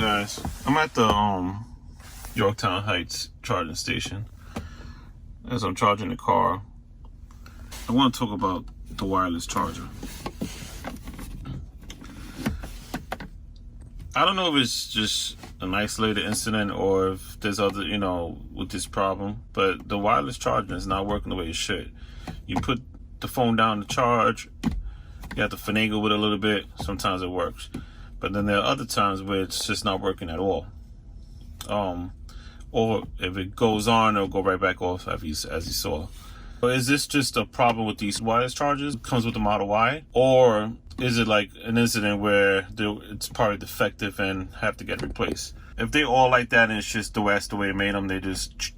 guys, I'm at the Yorktown Heights charging station. As I'm charging the car, I want to talk about the wireless charger. I don't know if it's just an isolated incident or if there's other, with this problem, but the wireless charger is not working the way it should. You put the phone down to charge, you have to finagle with it a little bit. Sometimes it works, but then there are other times where it's just not working at all. Or if it goes on, it'll go right back off as you saw. So is this just a problem with these wireless chargers? It comes with the Model Y? Or is it like an incident where it's probably defective and have to get replaced? If they all like that and it's just that's the way it made them, they just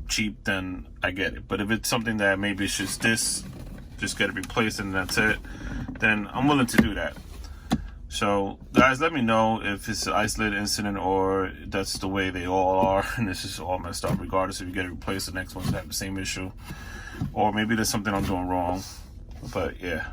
cheap, then I get it. But if it's something that maybe it's just get it replaced and that's it, then I'm willing to do that. So guys, let me know if it's an isolated incident or that's the way they all are and it's just all messed up. Regardless if you get it replaced, the next one's have the same issue, or maybe there's something I'm doing wrong. But yeah.